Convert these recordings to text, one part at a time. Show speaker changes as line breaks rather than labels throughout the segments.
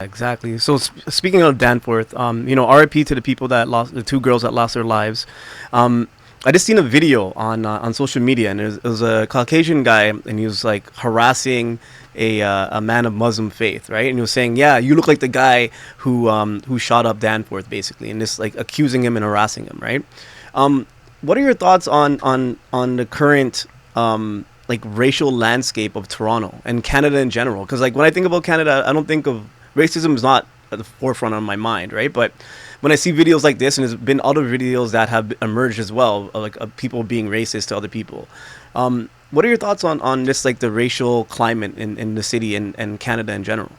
Exactly. So speaking of Danforth, RIP to the people that lost, the two girls that lost their lives. I just seen a video on social media, and it was a Caucasian guy, and he was like harassing a man of Muslim faith, right? And he was saying, "Yeah, you look like the guy who shot up Danforth, basically," and just like accusing him and harassing him, right? What are your thoughts on the current like racial landscape of Toronto and Canada in general? Because like when I think about Canada, I don't think of racism is not at the forefront of my mind, right? But when I see videos like this, and there's been other videos that have emerged as well, of people being racist to other people, what are your thoughts on just like the racial climate in the city and Canada in general?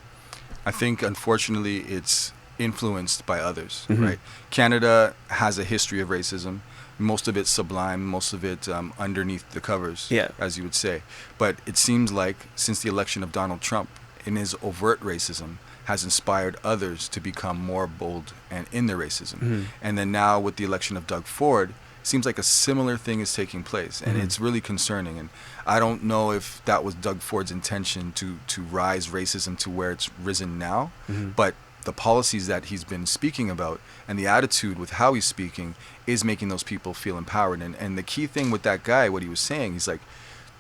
I think, unfortunately, it's influenced by others, right? Canada has a history of racism. Most of it sublime, most of it underneath the covers, as you would say. But it seems like since the election of Donald Trump, in his overt racism, has inspired others to become more bold and in their racism. And then now with the election of Doug Ford, seems like a similar thing is taking place, and it's really concerning. And I don't know if that was Doug Ford's intention to rise racism to where it's risen now, but the policies that he's been speaking about and the attitude with how he's speaking is making those people feel empowered. And the key thing with that guy, what he was saying, he's like,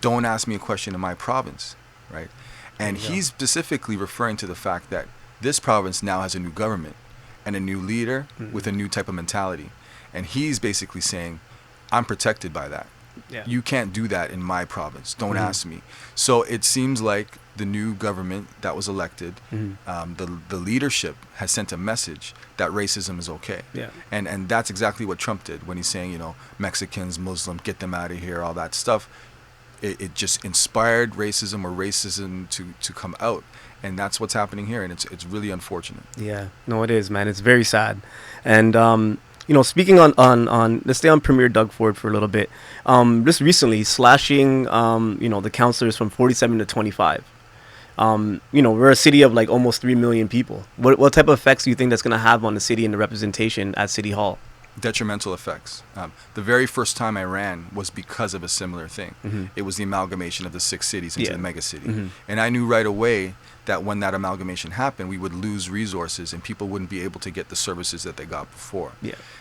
don't ask me a question in my province, right? And he's specifically referring to the fact that this province now has a new government and a new leader with a new type of mentality. And he's basically saying, I'm protected by that. Yeah. You can't do that in my province. Don't ask me. So it seems like the new government that was elected, the leadership has sent a message that racism is okay. Yeah. And that's exactly what Trump did when he's saying, Mexicans, Muslims, get them out of here, all that stuff. It just inspired racism or racism to come out. And that's what's happening here. And it's really unfortunate. Yeah,
no, it is, man. It's very sad. And, speaking on let's stay on Premier Doug Ford for a little bit. Just recently slashing, the councillors from 47 to 25. We're a city of like almost 3 million people. What type of effects do you think that's going to have on the city and the representation at City Hall?
Detrimental effects. The very first time I ran was because of a similar thing. It was the amalgamation of the 6 cities into the mega city. And I knew right away that when that amalgamation happened, we would lose resources and people wouldn't be able to get the services that they got before.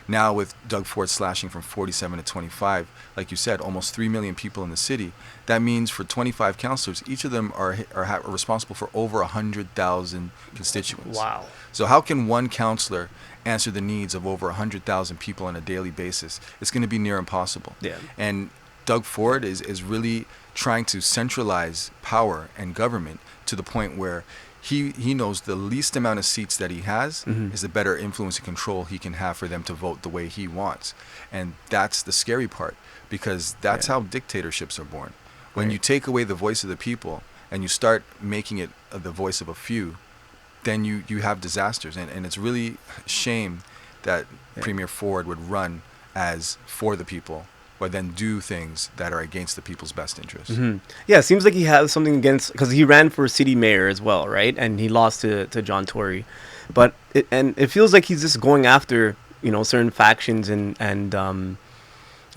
Now with Doug Ford slashing from 47 to 25, like you said, almost 3 million people in the city, that means for 25 councillors, each of them are responsible for over 100,000 constituents. Wow. So how can one councillor answer the needs of over 100,000 people on a daily basis? It's going to be near impossible. Yeah. And Doug Ford is really trying to centralize power and government to the point where he knows the least amount of seats that he has is the better influence and control he can have for them to vote the way he wants. And that's the scary part, because that's how dictatorships are born. When you take away the voice of the people and you start making it the voice of a few, then you have disasters. And it's really a shame that Premier Ford would run as for the people, but then do things that are against the people's best interests. Yeah,
it seems like he has something against, because he ran for city mayor as well, right? And he lost to John Tory. But it feels like he's just going after, certain factions and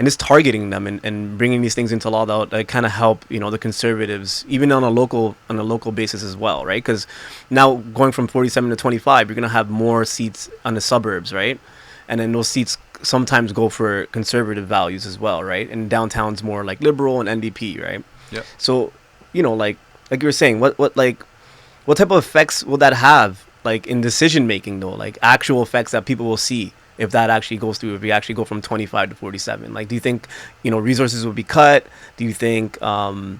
just targeting them and bringing these things into law that kind of help, the conservatives, even on a local basis as well, right? Because now going from 47 to 25, you're going to have more seats on the suburbs, right? And then those seats sometimes go for conservative values as well, right? And downtown's more like liberal and NDP, right? Yeah. So, like you were saying, what type of effects will that have, like in decision making though, like actual effects that people will see if that actually goes through, if we actually go from 25 to 47? Like, do you think, resources will be cut? Do you think, what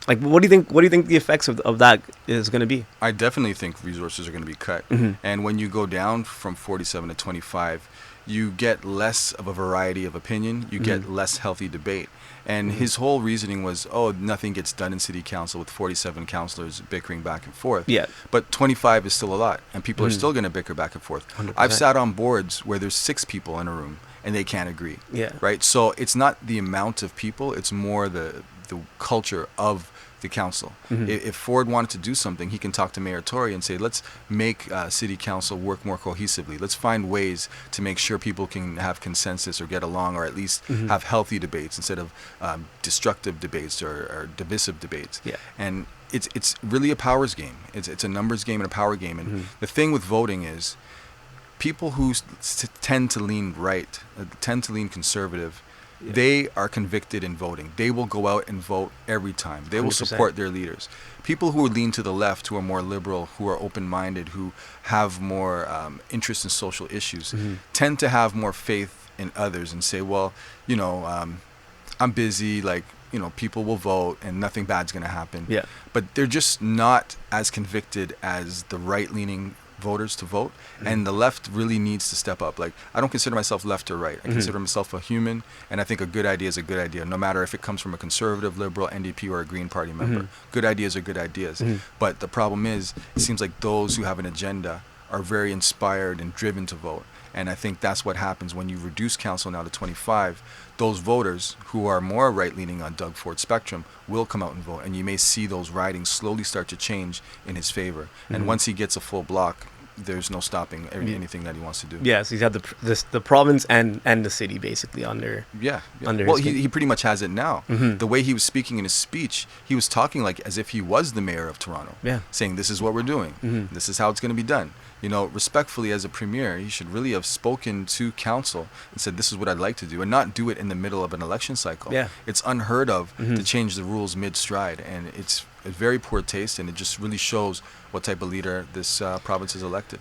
do you think the effects of that is going to be?
I definitely think resources are going to be cut. And when you go down from 47 to 25, you get less of a variety of opinion. You get less healthy debate. And his whole reasoning was, nothing gets done in city council with 47 councillors bickering back and forth. Yeah. But 25 is still a lot, and people are still going to bicker back and forth. 100%. I've sat on boards where there's 6 people in a room and they can't agree. Yeah. Right. So it's not the amount of people; it's more the the culture of the council. If Ford wanted to do something, he can talk to Mayor Tory and say, let's make city council work more cohesively. Let's find ways to make sure people can have consensus or get along, or at least have healthy debates instead of destructive debates or divisive debates.
Yeah.
And it's really a powers game. It's a numbers game and a power game. And the thing with voting is people who tend to lean right, tend to lean conservative, they are convicted in voting. They will go out and vote every time. They will
100%.
support their leaders. People who lean to the left, who are more liberal, who are open-minded, who have more interest in social issues, tend to have more faith in others and say, well, you know, I'm busy, like, you know, people will vote and nothing bad's going to happen.
Yeah.
But they're just not as convicted as the right-leaning voters to vote, and the left really needs to step up. Like, I don't consider myself left or right. I consider myself a human, and I think a good idea is a good idea, no matter if it comes from a conservative, liberal, NDP, or a Green Party member. Good ideas are good ideas. But the problem is, it seems like those who have an agenda are very inspired and driven to vote. And I think that's what happens when you reduce council now to 25. Those voters who are more right-leaning on Doug Ford's spectrum will come out and vote. And you may see those ridings slowly start to change in his favor. And once he gets a full block, there's no stopping anything that he wants to do.
Yeah, so he's had the province and the city basically under.
Yeah.
Under
well,
his
he pretty much has it now. The way he was speaking in his speech, he was talking like as if he was the mayor of Toronto.
Yeah.
Saying, this is what we're doing. This is how it's going to be done. You know, respectfully, as a premier, he should really have spoken to council and said, this is what I'd like to do, and not do it in the middle of an election cycle.
Yeah.
It's unheard of to change the rules mid-stride, and it's a very poor taste, and it just really shows what type of leader this province has elected.